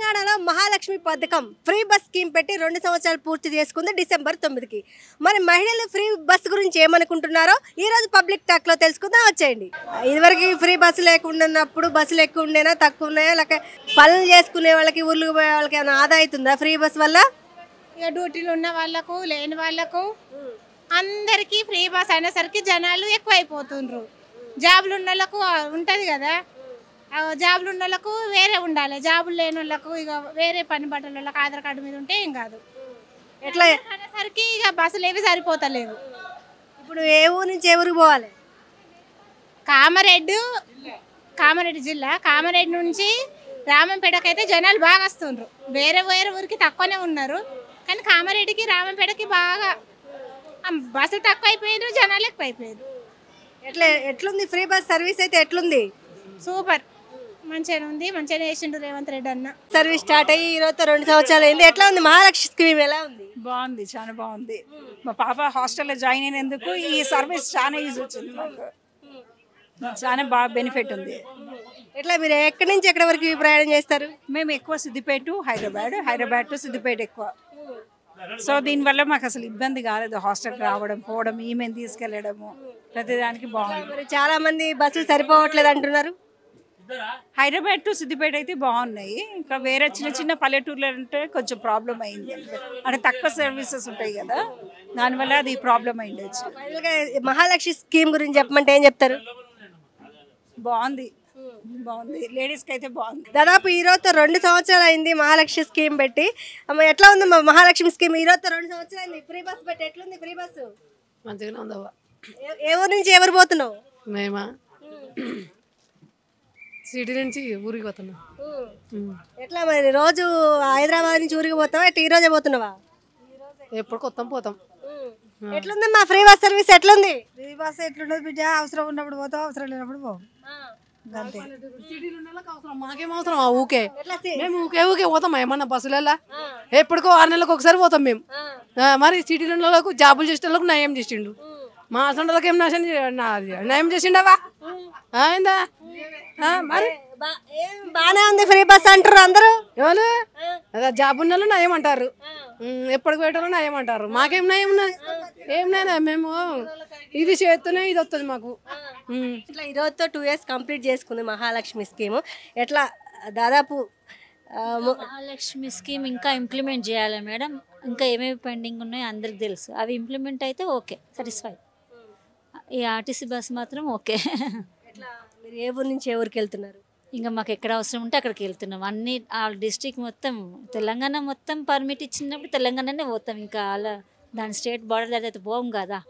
తెలంగాణలో మహాలక్ష్మి పథకం free bus scheme పెట్టి 2 సంవత్సరాలు పూర్తి చేసుకుంది డిసెంబర్ 9కి. మరి మహిళలు ఫ్రీ బస్ గురించి ఏమనుకుంటున్నారో ఈ రోజు పబ్లిక్ టాక్ లో తెలుసుకుందాం, వచ్చేయండి. ఇదివరకు ఫ్రీ బస్సు లేకుండా ఉన్నప్పుడు బస్సులు ఎక్కువ ఉండేనా తక్కువ ఉన్నాయా, లేక పనులు చేసుకునే వాళ్ళకి ఊర్లకు పోయే వాళ్ళకి ఏమైనా ఆదా అవుతుందా ఫ్రీ బస్ వల్ల? ఇక డ్యూటీలు ఉన్న వాళ్ళకు లేని వాళ్ళకు అందరికీ ఫ్రీ బస్ అయినసరికి జనాలు ఎక్కువ అయిపోతుండ్రు. జాబులు ఉన్న వాళ్ళకు ఉంటుంది కదా, జాబులు ఉన్న వాళ్ళకు వేరే ఉండాలి, జాబులు లేని వాళ్ళకు ఇక వేరే పని బట్టల వాళ్ళకి ఆధార్ కార్డు మీద ఉంటే ఏం కాదు. ఎట్లా అనేసరికి ఇక బస్సులు ఏవి సరిపోతలేవు. ఇప్పుడు ఏ ఊరు నుంచి ఏ ఊరికి పోవాలి? కామారెడ్డి జిల్లా కామారెడ్డి నుంచి రామంపేటకి అయితే జనాలు బాగా వస్తుండ్రు. వేరే వేరే ఊరికి తక్కువనే ఉన్నారు, కానీ కామారెడ్డికి రామంపేటకి బాగా బస్సు తక్కువ అయిపోయారు, జనాలు ఎక్కువ అయిపోయారు. ఎట్లుంది ఫ్రీ బస్ సర్వీస్ అయితే ఎట్లుంది? సూపర్, మంచిగా ఉంది, మంచిగా చేసిండు రేవంత్ రెడ్డి అన్న. సర్వీస్ స్టార్ట్ అయ్యి ఈరోజు 2 సంవత్సరాలు అయింది. ఎట్లా ఉంది మహాలక్ష్మి స్కీమ్, ఎలా ఉంది? బాగుంది, చాలా బాగుంది. మా పాప హాస్టల్లో జాయిన్ అయినందుకు ఈ సర్వీస్ చాలా యూజ్ వచ్చింది మాకు, చాలా బాగా బెనిఫిట్ ఉంది. ఎట్లా మీరు ఎక్కడి నుంచి ఎక్కడి వరకు ప్రయాణం చేస్తారు? మేము ఎక్కువ సిద్దిపేట హైదరాబాద్ టు సిద్దిపేట ఎక్కువ. సో దీనివల్ల మాకు అసలు ఇబ్బంది కాలేదు, హాస్టల్కి రావడం పోవడం, ఈమెను తీసుకెళ్ళడము ప్రతిదానికి బాగుంది. మరి చాలా మంది బస్సులు సరిపోవట్లేదు అంటున్నారు. హైదరాబాద్ టు సిద్దిపేట అయితే బాగున్నాయి, ఇంకా వేరే చిన్న చిన్న పల్లెటూర్లు అంటే కొంచెం ప్రాబ్లం అయింది. అంటే తక్కువ సర్వీసెస్ ఉంటాయి కదా, దానివల్ల అది ప్రాబ్లం అయిండొచ్చు. మహాలక్ష్మి స్కీమ్ గురించి చెప్పమంటే ఏం చెప్తారు? బాగుంది, లేడీస్కి అయితే బాగుంది. దాదాపు ఈరోజు 2 సంవత్సరాలు అయింది మహాలక్ష్మి స్కీమ్ పెట్టి. ఎట్లా ఉంది మహాలక్ష్మి స్కీమ్? ఈరోజు 2 సంవత్సరాలు అయింది ఫ్రీ బస్ పెట్టి. ఎట్లుంది ఫ్రీ బస్సు? మంచిగానే ఉందవ్వ. ఏ ఊరు నుంచి ఎవరు పోతున్నావు? మేమా సిటీ నుంచి ఊరికి పోతున్నాం. ఎట్లా మరి రోజు హైదరాబాద్ నుంచి ఊరికి పోతావా, ఎట్లా ఈ రోజే పోతున్నావా? ఎప్పుడు కొత్త పోతాం. ఎట్లుంది మా ఫ్రీ బస్ సర్వీస్? ఎట్లుంది ఫ్రీ బస్? ఎట్లుండదు బిడ్డ, అవసరం ఉన్నప్పుడు పోతాం, అవసరం లేనప్పుడు పోం. అంతే. మాకేం అవసరం ఆ ఊకే, మేము ఊకే పోతాం ఏమన్నా బస్సులలో. ఎప్పటికో 6 నెలలకు ఒకసారి పోతాం మేము. మరి సిటీలో జాబులు చేసే వాళ్ళకు నయం చేసిండు, మా అసంటోళ్ళకి ఏం నయం చేసిండవా? అయిందా? మరి బానే ఉంది ఫ్రీ బస్ అంటారు అందరూ. ఎవరు జాబ్ ఉన్న వాళ్ళు నయం అంటారు, ఎప్పటికి పోయేటోళ్ళు నయం అంటారు. మాకేం నయం ఏం నైనా, మేము ఇది చేస్తూనే ఇది వస్తుంది మాకు. ఇట్లా ఈరోజుతో 2 years కంప్లీట్ చేసుకుంది మహాలక్ష్మి స్కీమ్. ఎట్లా దాదాపు మహాలక్ష్మి స్కీమ్ ఇంకా ఇంప్లిమెంట్ చేయాలి మేడం. ఇంకా ఏమేమి పెండింగ్ ఉన్నాయో అందరికి తెలుసు, అవి ఇంప్లిమెంట్ అయితే ఓకే, సాటిస్ఫై. ఈ ఆర్టీసీ బస్ మాత్రం ఓకే. మీరు ఏ ఊరు నుంచి ఏ ఊరికి వెళ్తున్నారు? ఇంకా మాకు ఎక్కడ అవసరం ఉంటే అక్కడికి వెళ్తున్నాం. అన్ని ఆ డిస్ట్రిక్ట్ మొత్తం తెలంగాణ మొత్తం పర్మిట్ ఇచ్చినప్పుడు తెలంగాణనే పోతాం, ఇంకా అలా దాని స్టేట్ బార్డర్ అయితే పోం కదా.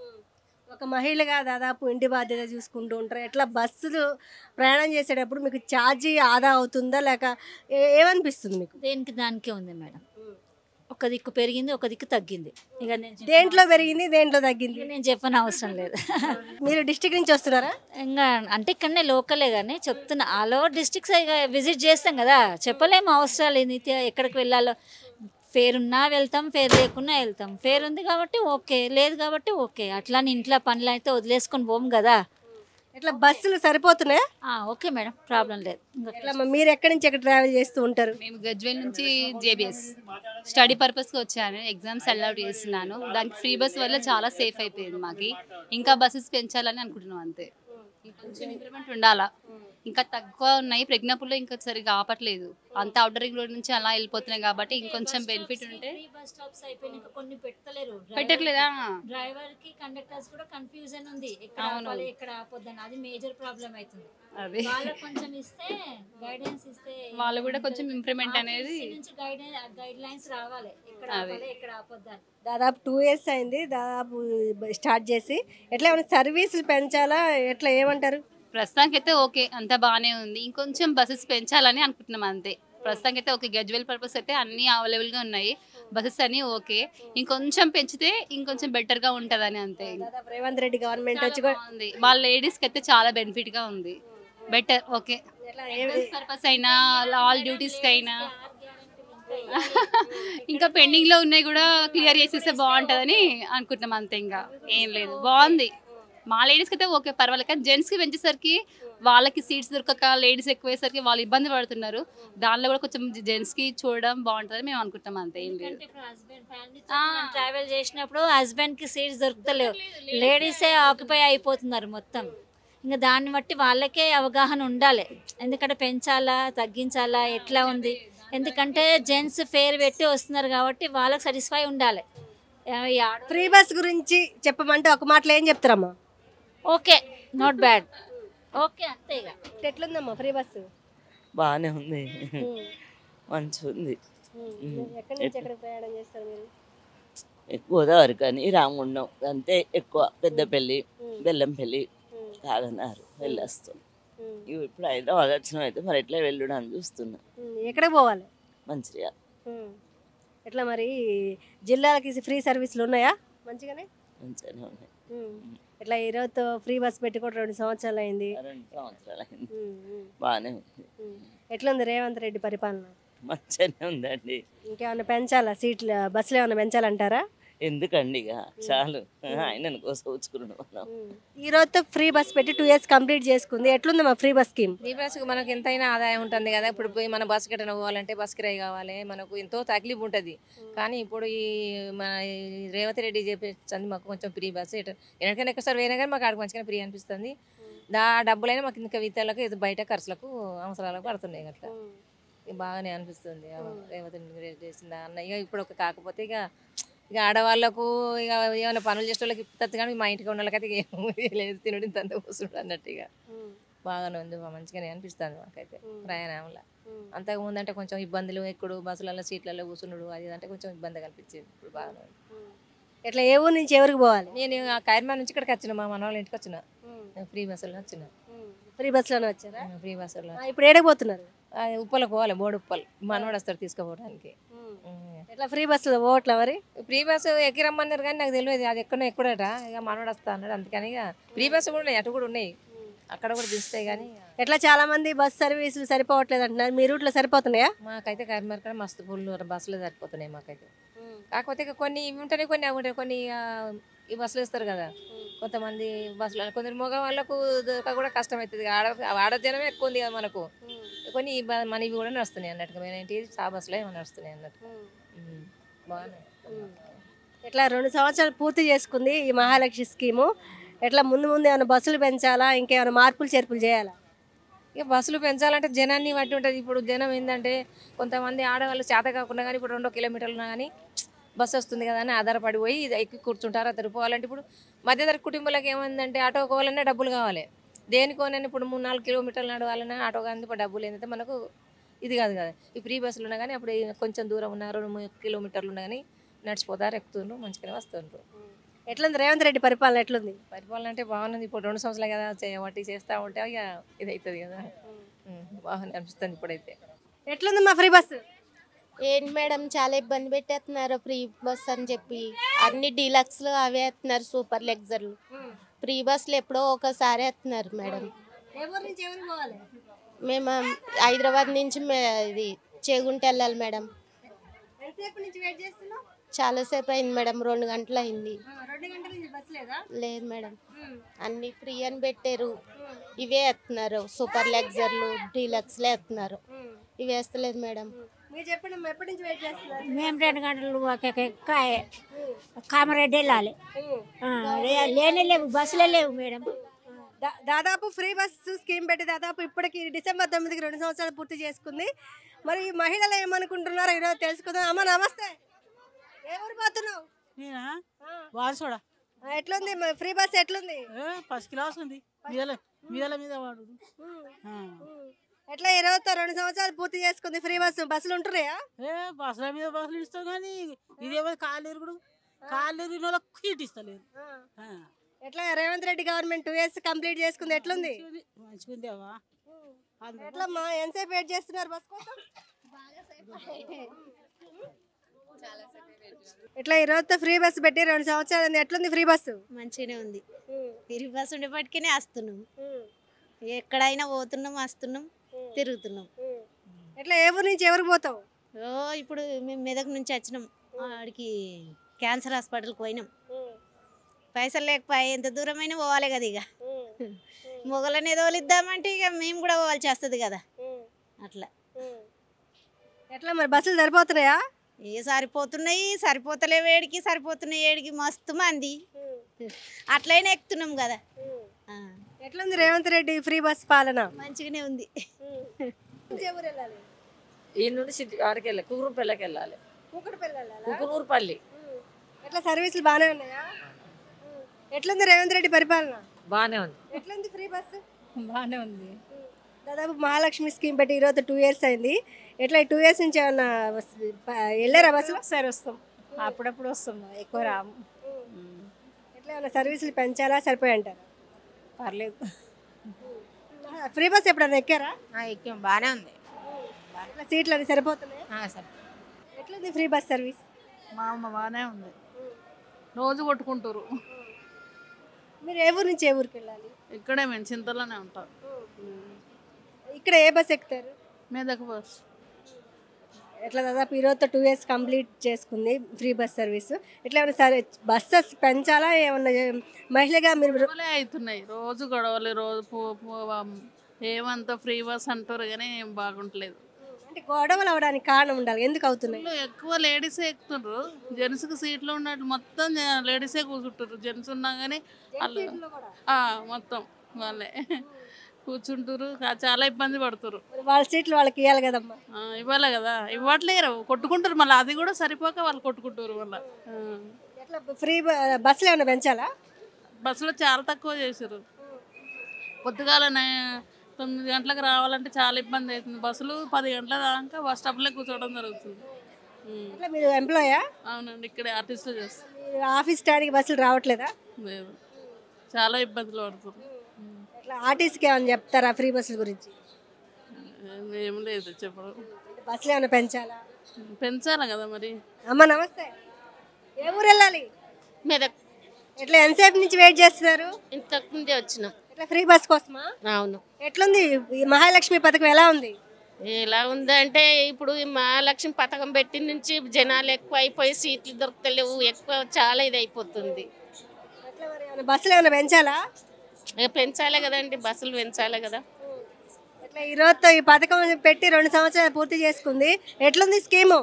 ఒక మహిళగా దాదాపు ఇంటి బాధ్యత చూసుకుంటూ ఉంటారు. ఎట్లా బస్సులు ప్రయాణం చేసేటప్పుడు మీకు ఛార్జీ ఆదా అవుతుందా, లేక ఏమనిపిస్తుంది మీకు? దేనికి దానికే ఉంది మేడం, ఒక దిక్కు పెరిగింది, ఒక దిక్కు తగ్గింది. ఇక దేంట్లో పెరిగింది, దేంట్లో తగ్గింది నేను చెప్పని అవసరం లేదు. మీరు డిస్ట్రిక్ట్ నుంచి వస్తున్నారా? ఇంకా అంటే ఇక్కడనే లోకలే కానీ చెప్తున్నా, ఆల్ ఓవర్ డిస్ట్రిక్ట్స్ విజిట్ చేస్తాం కదా, చెప్పలేము అవసరాలు నిత్య ఎక్కడికి వెళ్ళాలో. ఫేర్ ఉన్నా వెళ్తాం, ఫేర్ లేకున్నా వెళ్తాం. ఫేర్ ఉంది కాబట్టి ఓకే, లేదు కాబట్టి ఓకే. అట్లా ఇంట్లో పనులు అయితే వదిలేసుకొని పోము కదా. ఇట్లా బస్సులు సరిపోతున్నాయా? ఓకే మేడం, ప్రాబ్లం లేదు. మీరు ఎక్కడి నుంచి ఎక్కడ ట్రావెల్ చేస్తూ ఉంటారు? మేము గజ్వేల్ నుంచి జేబీఎస్ స్టడీ పర్పస్కి వచ్చాను, ఎగ్జామ్స్ అలౌట్ చేస్తున్నాను. దానికి ఫ్రీ బస్ వల్ల చాలా సేఫ్ అయిపోయింది మాకు. ఇంకా బస్సెస్ పెంచాలని అనుకుంటున్నాం, అంతే. కొంచెం ఇంప్రూవ్మెంట్ ఉండాలా, ఇంకా తక్కువ ఉన్నాయి. ప్రజ్ఞాపూర్లో ఇంకా సరిగా ఆపట్లేదు, అంత అవుటర్ రింగ్ రోడ్ నుంచి అలా వెళ్ళిపోతున్నాయి కాబట్టి ఇంకొంచెం బెనిఫిట్ ఉంటే. పెట్టట్లేదా? డ్రైవర్ కి కండక్టర్స్ కూడా కన్ఫ్యూజన్ ఉంది, ఎక్కడ ఆపొద్దని. అది మేజర్ ప్రాబ్లం అవుతుంది. అదే కొంచెం ఇస్తే గైడెన్స్ ఇస్తే వాళ్ళు కూడా కొంచెం ఇంప్రూవ్మెంట్ అనేది గైడ్ లైన్స్ రావాలి, ఎక్కడ ఆపొద్దని. దాదాపు 2 years అయింది దాదాపు స్టార్ట్ చేసి. ఎట్లా ఏమైనా సర్వీసులు పెంచాలా, ఎట్లా ఏమంటారు? ప్రస్తుతానికి అయితే ఓకే, అంత బాగానే ఉంది. ఇంకొంచెం బస్సెస్ పెంచాలని అనుకుంటున్నాం, అంతే. ప్రస్తుతానికి అయితే ఓకే, గజ్వేల్ పర్పస్ అయితే అన్నీ అవైలబుల్గా ఉన్నాయి, బస్సెస్ అన్నీ ఓకే. ఇంకొంచెం పెంచితే ఇంకొంచెం బెటర్గా ఉంటుందని, అంతే. రేవంత్ రెడ్డి గవర్నమెంట్ వచ్చి ఉంది, వాళ్ళ లేడీస్కి అయితే చాలా బెనిఫిట్గా ఉంది, బెటర్. ఓకే, పర్పస్ అయినా ఆల్ డ్యూటీస్కి అయినా ఇంకా పెండింగ్లో ఉన్నాయి కూడా క్లియర్ చేసేస్తే బాగుంటుందని అనుకుంటున్నాం, అంతే. ఇంకా ఏం లేదు, బాగుంది. మా లేడీస్కి అయితే ఓకే, పర్వాలేదు. కానీ జెంట్స్కి పెంచేసరికి వాళ్ళకి సీట్స్ దొరకక లేడీస్ ఎక్కువయ్యేసరికి వాళ్ళు ఇబ్బంది పడుతున్నారు. దానిలో కూడా కొంచెం జెంట్స్కి చూడడం బాగుంటుందని మేము అనుకుంటాం, అంతే ఏం లేదు. ట్రావెల్ చేసినప్పుడు హస్బెండ్కి సీట్స్ దొరుకుతలేవు, లేడీసే ఆక్యుపై అయిపోతున్నారు మొత్తం. ఇంకా దాన్ని బట్టి వాళ్ళకే అవగాహన ఉండాలి, ఎందుకంటే పెంచాలా తగ్గించాలా ఎట్లా ఉంది. ఎందుకంటే జెంట్స్ ఫేర్ పెట్టి వస్తున్నారు కాబట్టి వాళ్ళకి సాటిస్ఫై ఉండాలి. ఫ్రీ బస్ గురించి చెప్పమంటే ఒక మాటలో ఏం చెప్తారమ్మా? ఓకే, నాట్ బ్యాడ్, ఓకే అంతే. ఇక ఎట్లుందమ్మా ఫ్రీ బస్సు? బాగానే ఉంది, మంచిగా ఉంది. ఎక్కడి నుంచి ఎక్కడికి ప్రయాణం చేస్తారు మీరు? గోదావరి కానీ రామగుండం అంతే ఎక్కువ, పెద్దపల్లి, బెల్లంపల్లి, కాగనారు వెళ్ళొస్తాం. ఇప్పుడు హైదరాబాద్ వచ్చిన అయితే మరి ఎట్లా వెళ్ళడం అని చూస్తున్నా. ఎక్కడికి పోవాలి? మంచిగా ఎట్లా మరి జిల్లాలకి ఫ్రీ సర్వీసులు ఉన్నాయా? మంచిగానే మంచిగానే ఉన్నాయి. ఇట్లా ఈరోజు ఫ్రీ బస్ పెట్టి కూడా 2 సంవత్సరాలు అయింది. 2 సంవత్సరాలు అయింది, బాగానే ఉంది. ఎట్లుంది రేవంత్ రెడ్డి పరిపాలన? మంచిగానే ఉందండి. ఇంకేమైనా పెంచాలా సీట్లు, బస్సులు ఏమైనా పెంచాలంటారా? ఎందుకండి ఇక చాలు, ఆయన కోసం ఉంచుకున్నాం మనం. ఈ రోజుతో ఫ్రీ బస్ పెట్టి 2 years కంప్లీట్ చేసుకుంది. ఎట్లుంది మా ఫ్రీ బస్ స్కీమ్? ఫ్రీ బస్సుకు మనకు ఎంతైనా ఆదాయం ఉంటుంది కదా. ఇప్పుడు పోయి మన బస్సు గిట్టన పోవాలంటే బస్ కిరాయి కావాలి, మనకు ఎంతో తక్లీఫ్ ఉంటుంది. కానీ ఇప్పుడు ఈ మన రేవంత్ రెడ్డి చేపించింది మాకు కొంచెం ఫ్రీ బస్సు. ఎక్కడికైనా ఎక్కసారి పోయినా కానీ మాకు ఆడికి మంచిగా ఫ్రీ అనిపిస్తుంది. డబ్బులైనా మాకు ఇంకా విత్తలకు బయట ఖర్చులకు అవసరాలకు పడుతున్నాయి. అట్లా బాగానే అనిపిస్తుంది రేవంత్ రెడ్డి చేసిందా అన్న. ఇక ఇప్పుడు కాకపోతే ఇక ఆడవాళ్ళకు ఇక ఏమైనా పనులు చేసే వాళ్ళకి ఇస్తుంది, కానీ మా ఇంటికి ఉన్న వాళ్ళకైతే లేదు, తినడు ఇంత కూర్చుంటాడు అన్నట్టు. ఇక బాగానే ఉంది, మంచిగానే అనిపిస్తుంది మాకైతే ప్రయాణంలో. అంతకు ముందు అంటే కొంచెం ఇబ్బందులు, ఎక్కుడు బస్సులలో సీట్లలో కూర్చున్నాడు, అది అంటే కొంచెం ఇబ్బంది కనిపించింది. ఇప్పుడు బాగానే ఉంది. ఎట్లా ఏ ఊరు నుంచి ఎవరికి పోవాలి? నేను కైర్మా నుంచి ఇక్కడికి వచ్చిన, మా మనవాళ్ళ ఇంటికి వచ్చిన, ఫ్రీ బస్సులో వచ్చిన. ఫ్రీ బస్సులోనే వచ్చారా? ఫ్రీ బస్సులో. ఇప్పుడు ఏడకి పోతున్నారు? ఉప్పలకు పోవాలి, బోర్డు ఉప్పలు, మనవాడు వస్తారు తీసుకుపోవడానికి. ఎట్లా ఫ్రీ బస్సులో పోవట్లా మరి? ఫ్రీ బస్సు ఎక్కి రమ్మన్నారు కానీ నాకు తెలియదు అది ఎక్కడట. ఇక మనవాడు వస్తా అన్నాడు, అందుకని ఇక ఫ్రీ బస్సు కూడా ఉన్నాయి, అటు కూడా ఉన్నాయి, అక్కడ కూడా దిస్తాయి. కానీ ఎట్లా చాలా మంది బస్ సర్వీసులు సరిపోవట్లేదు అంటున్నారు, మీ రూట్లో సరిపోతున్నాయా? మాకైతే కరీంనగర్ కూడా మస్తు ఫుల్ బస్సులు సరిపోతున్నాయి మాకైతే. కాకపోతే ఇక కొన్ని ఇవి ఉంటాయి, కొన్ని అవి ఉంటాయి. కొన్ని ఈ బస్సులు వేస్తారు కదా, కొంతమంది బస్సులు కొందరు మగ వాళ్ళకు దొరక కూడా కష్టం అవుతుంది. ఆడజనమే ఎక్కువ ఉంది కదా మనకు. కొన్ని మన ఇవి కూడా నడుస్తున్నాయి అన్నట్టుగా, మేము ఏంటి ఆ బస్సులో ఏమైనా నడుస్తున్నాయి అన్నట్టు. బాగున్నాయి. ఎట్లా 2 సంవత్సరాలు పూర్తి చేసుకుంది ఈ మహాలక్ష్మి స్కీము. ఎట్లా ముందు ఏమైనా బస్సులు పెంచాలా, ఇంకేమైనా మార్పులు చేర్పులు చేయాలా? ఇక బస్సులు పెంచాలంటే జనాన్ని బట్టి ఉంటుంది. ఇప్పుడు జనం ఏంటంటే కొంతమంది ఆడవాళ్ళు చేత కాకుండా కానీ ఇప్పుడు 2 కిలోమీటర్లు ఉన్నా కానీ బస్సు వస్తుంది కదా అని ఆధారపడిపోయి ఎక్కి కూర్చుంటారు. అతను పోవాలంటే ఇప్పుడు మధ్యతరగతి కుటుంబాలకు ఏమైందంటే ఆటో పోవాలన్నా డబ్బులు కావాలి, దేనికోనైనా ఇప్పుడు 3-4 కిలోమీటర్లు నడవాలన్నా ఆటో కానీ ఇప్పుడు డబ్బులు ఏంటంటే మనకు ఇది కాదు కదా. ఈ ఫ్రీ బస్సులు ఉన్నా కానీ అప్పుడు కొంచెం దూరం ఉన్న 2-3 కిలోమీటర్లు ఉన్నా కానీ నడిచిపోతారు, ఎక్కుతుండ్రు, మంచిగానే వస్తుండ్రు. ఎట్లుంది రేవంత్ రెడ్డి పరిపాలన? ఎట్లుంది పరిపాలన అంటే బాగుంది. ఇప్పుడు 2 సంవత్సరాలు కదా చేయబట్టి చేస్తూ ఉంటే ఇక ఇది అవుతుంది కదా, బాగానే అనిపిస్తుంది ఇప్పుడైతే. ఎట్లుంది మా ఫ్రీ బస్సు? ఏంటి మేడం, చాలా ఇబ్బంది పెట్టేస్తున్నారు ఫ్రీ బస్ అని చెప్పి. అన్ని డీలక్స్లు అవే వేస్తున్నారు, సూపర్ లగ్జర్లు. ఫ్రీ బస్సులు ఎప్పుడో ఒకసారి వేస్తున్నారు మేడం. మేము హైదరాబాద్ నుంచి ఇది చేగుంట వెళ్ళాలి మేడం. చాలాసేపు అయింది మేడం, 2 గంటలు అయింది. లేదు మేడం, అన్ని ఫ్రీ అని పెట్టారు, ఇవే వేస్తున్నారు, సూపర్ లగ్జర్లు డీలక్స్లే వేస్తున్నారు, ఇవి వేస్తలేదు మేడం. మేము 2 గంటలు కామారెడ్డి వెళ్ళాలి, లేనే లేవు, బస్సులే లేవు మేడం. దాదాపు ఫ్రీ బస్సు స్కీమ్ పెట్టి దాదాపు ఇప్పటికి డిసెంబర్ 9కి 2 సంవత్సరాలు పూర్తి చేసుకుంది. మరి మహిళలు ఏమనుకుంటున్నారో ఈరోజు తెలుసుకుందాం. అమ్మ నమస్తే, ఏ ఊరు పోతున్నావు? వారసోడా. ఎట్లుంది ఫ్రీ బస్? ఎట్లుంది? ఫస్ట్ క్లాస్ ఉంది, మీద వాడు. ఎట్లా ఈరోజు 2 సంవత్సరాలు పూర్తి చేసుకుంది ఫ్రీ బస్సు. బస్సులు ఉంటున్నాయా? బస్సుల మీద బస్సులు ఇస్తాం కానీ ఇదేమో కాళ్ళు ఎరిగిన వాళ్ళకి సీట్ ఇస్తలేదు. ఎట్లా Revanth Reddy government 2 years complete చేసుకుంది, ఎట్లుంది? మంచిగుంది అవ్వా. ఎట్లా ఎంతసేపు వెయిట్ చేస్తున్నారు బస్ కోసం? ఇట్లా ఈరోజు ఫ్రీ బస్సు పెట్టి 2 సంవత్సరాలు, ఎట్లుంది ఫ్రీ బస్సు? మంచిగానే ఉంది. ఫ్రీ బస్సు ఉండేపటికనే వస్తున్నాం, ఎక్కడైనా పోతున్నాం, వస్తున్నాం, తిరుగుతున్నాం. ఎట్లా ఏ ఊరు నుంచి ఎవరికి పోతావు? ఇప్పుడు మేము మెదక్ నుంచి వచ్చినాం, ఆడికి క్యాన్సర్ హాస్పిటల్కి పోయినాం. పైసలు లేకపోయి ఎంత దూరమైనా పోవాలి కదా. మొగలని తోలిద్దామంటే ఇక మేము కూడా పోవాల్సి వస్తుంది కదా అట్లా. ఎట్లా మరి బస్సులు సరిపోతున్నాయా? సరిపోతున్నాయి, సరిపోతలేవు ఏడికి, సరిపోతున్నాయి ఏడికి, మస్తు మంది అట్లయినా ఎక్కుతున్నాం కదా. ఎట్లుంది రేవంత్ రెడ్డి ఫ్రీ బస్ పాలన? మంచిగానే ఉంది. ఈ నుండి సిటీ ఆడికి వెళ్ళాలి, కుకునూరుపల్లికి వెళ్ళాలి. కుకునూరుపల్లి ఎట్లా సర్వీసులు బాగానే ఉన్నాయా? ఎట్లుంది రేవంత్ రెడ్డి పరిపాలన? బాగానే ఉంది. ఎట్లుంది ఫ్రీ బస్సు? బాగానే ఉంది. దాదాపు మహాలక్ష్మి స్కీమ్ పెట్టి ఈరోజు 2 years అయింది. ఎట్లా 2 years నుంచి ఏమన్నా వెళ్ళారా బస్సులో? ఒకసారి వస్తాం, అప్పుడప్పుడు వస్తాం, ఎక్కువ రాము. ఎట్లా ఏమన్నా సర్వీసులు పెంచాలా, సరిపోయంటారా? పర్లేదు. ఫ్రీ బస్ ఎప్పుడన్నా ఎక్కారా? ఎక్కాం, బాగానే ఉంది. ఎట్లా సీట్లు అన్ని సరిపోతున్నాయి? సరే. ఎట్లుంది ఫ్రీ బస్ సర్వీస్? మా అమ్మ బాగానే ఉంది, రోజు కొట్టుకుంటారు. మీరు ఏ ఊరు నుంచి ఏ ఊరికి వెళ్ళాలి? ఇక్కడే మేము చింతలోనే ఉంటాం. ఇక్కడ ఏ బస్ ఎక్కుతారు? మెదక్ బస్. ఎట్లా దాదాపు ఈరోజుతో 2 years కంప్లీట్ చేసుకుంది ఫ్రీ బస్ సర్వీస్. ఎట్లా ఏమైనా సరే బస్సెస్ పెంచాలా ఏమన్నా? మహిళగా మీరు గొడవలే అవుతున్నాయి, రోజు గొడవలు, రోజు ఏమంతా ఫ్రీ బస్ అంటారు కానీ ఏం బాగుంటలేదు. అంటే గొడవలు అవడానికి కారణం ఉండాలి, ఎందుకు అవుతున్నాయి? ఎక్కువ లేడీసే ఎక్కుతున్నారు, జెంట్స్కి సీట్లు ఉన్నట్టు మొత్తం లేడీసే కూర్చుంటారు. జెంట్స్ ఉన్నా కానీ మొత్తం వాళ్ళే కూర్చుంటారు, చాలా ఇబ్బంది పడుతున్నారు. వాళ్ళ సీట్లు వాళ్ళకి ఇవ్వాలి కదమ్మా. ఇవ్వాలి కదా, ఇవ్వట్లేరు, కొట్టుకుంటారు. మళ్ళీ అది కూడా సరిపోక వాళ్ళు కొట్టుకుంటారు. మళ్ళీ ఎట్లా ఫ్రీ బస్సులు ఏమైనా పెంచాలా? బస్సులో చాలా తక్కువ చేశారు. పొద్దుగాల 9 గంటలకు రావాలంటే చాలా ఇబ్బంది అవుతుంది. బస్సులు 10 గంటల దాకా బస్ స్టాప్లో కూర్చోవడం జరుగుతుంది. ఎట్లా మీరు ఎంప్లాయా? అవునండి, ఇక్కడే ఆర్టిస్ట్లో చేస్తాం. ఆఫీస్ టైంకి బస్సులు రావట్లేదా? లేదు, చాలా ఇబ్బందులు పడుతుంది. ఎట్లా ఆర్టీసీకి ఏమైనా చెప్తారా ఫ్రీ బస్సుల గురించి? ఏం లేదు చెప్పడం. బస్సులు ఏమైనా పెంచాలా? పెంచాలా కదా మరి. అమ్మ నమస్తే, ఏ ఊరు వెళ్ళాలి? మెదక్. ఎట్లా ఎంతసేపు నుంచి వెయిట్ చేస్తున్నారు? ఇంతకు ముందే వచ్చినాం. ఎట్లా ఫ్రీ బస్ కోసమా? అవును. ఎట్లుంది ఈ మహాలక్ష్మి పథకం, ఎలా ఉంది? ఎలా ఉందంటే ఇప్పుడు ఈ మహాలక్ష్మి పథకం పెట్టి నుంచి జనాలు ఎక్కువ అయిపోయి సీట్లు దొరకలేవు, ఎక్కువ చాలా ఇది అయిపోతుంది. బస్సులు ఏమైనా పెంచాలా? పెంచాలే కదండి, బస్సులు పెంచాలే కదా. ఎట్లా ఈరోజుతో ఈ పథకం పెట్టి 2 సంవత్సరాలు పూర్తి చేసుకుంది, ఎట్లుంది స్కీము?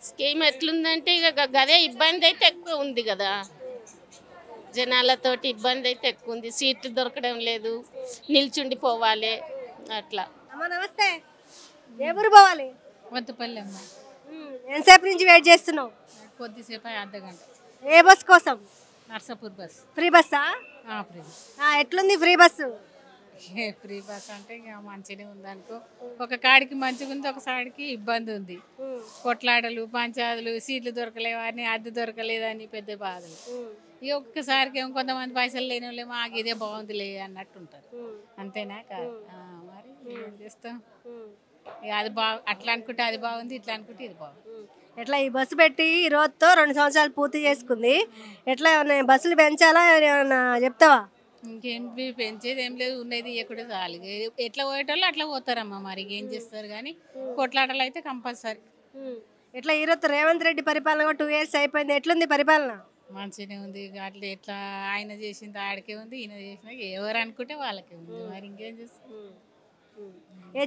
స్కీమ్ ఎట్లుందంటే ఇక గదే ఇబ్బంది అయితే ఎక్కువ ఉంది కదా, జనాలతోటి ఇబ్బంది అయితే ఎక్కువ ఉంది. సీట్లు దొరకడం లేదు, నిల్చుండిపోవాలి అట్లా. అమ్మ నమస్తే, ఏ ఊరు పోవాలి? వద్దపల్లి అమ్మ. ఎంతసేపు నుంచి వెయిట్ చేస్తున్నావు? కొద్దిసేపు, అర్ధగంట. ఏ బస్ కోసం? నర్సాపూర్ బస్. ఫ్రీ బస్సా? Free bus. ఎట్లుంది ఫ్రీ బస్సు? ఫ్రీ బస్ అంటే ఇక మంచిగానే ఉంది అనుకో. ఒక కాడికి మంచిగా ఉంది, ఒక సాడికి ఇబ్బంది ఉంది. కొట్లాటలు, పంచాయతీలు, సీట్లు దొరకలేవని, అద్దె దొరకలేదని పెద్ద బాధలు. ఇక ఒక్కసారికి ఏమో కొంతమంది పైసలు లేని వాళ్ళు మాకు ఇదే బాగుందిలే అన్నట్టు ఉంటారు. అంతేనా కాదు? మరి ఏం చేస్తాం, ఇక అది అట్లా అనుకుంటే అది బాగుంది, ఇట్లా అనుకుంటే ఇది బాగుంది. ఎట్లా ఈ బస్సు పెట్టి ఈ రోజుతో 2 సంవత్సరాలు పూర్తి చేసుకుంది, ఎట్లా ఏమన్నా బస్సులు పెంచాలా ఏమన్నా చెప్తావా? ఇంకేం పెంచేది ఏం లేదు, ఉన్నది ఇవ్వకుండా చాలు. ఎట్లా పోయేటోళ్ళు అట్లా పోతారమ్మా, మరి ఏం చేస్తారు కానీ కొట్లాటలు అయితే కంపల్సరీ. ఎట్లా ఈరోజు రేవంత్ రెడ్డి పరిపాలన కూడా 2 years అయిపోయింది, ఎట్లుంది పరిపాలన? మంచిగానే ఉంది. అట్లా ఎట్లా ఆయన చేసింది ఆడికే ఉంది, ఈయన చేసిన ఎవరు అనుకుంటే వాళ్ళకే ఉంది, మరి ఇంకేం చేస్తారు.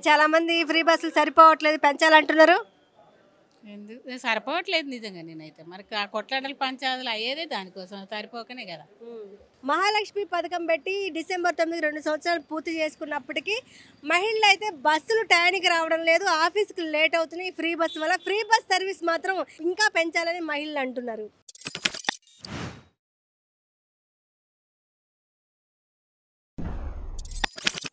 చాలా మంది ఫ్రీ బస్సులు సరిపోవట్లేదు, పెంచాలంటున్నారు. ఎందుకు సరిపోవట్లేదు నిజంగా, నేనైతే మరి ఆ కొట్లాటలు పంచాయతీలు అయ్యేదే దానికోసం, సరిపోకనే కదా. మహాలక్ష్మి పథకం పెట్టి డిసెంబర్ 9 2 సంవత్సరాలు పూర్తి చేసుకున్నప్పటికీ మహిళలు అయితే బస్సులు టైంకి రావడం లేదు, ఆఫీస్కి లేట్ అవుతున్నాయి ఫ్రీ బస్సు వల్ల. ఫ్రీ బస్ సర్వీస్ మాత్రం ఇంకా పెంచాలని మహిళలు అంటున్నారు.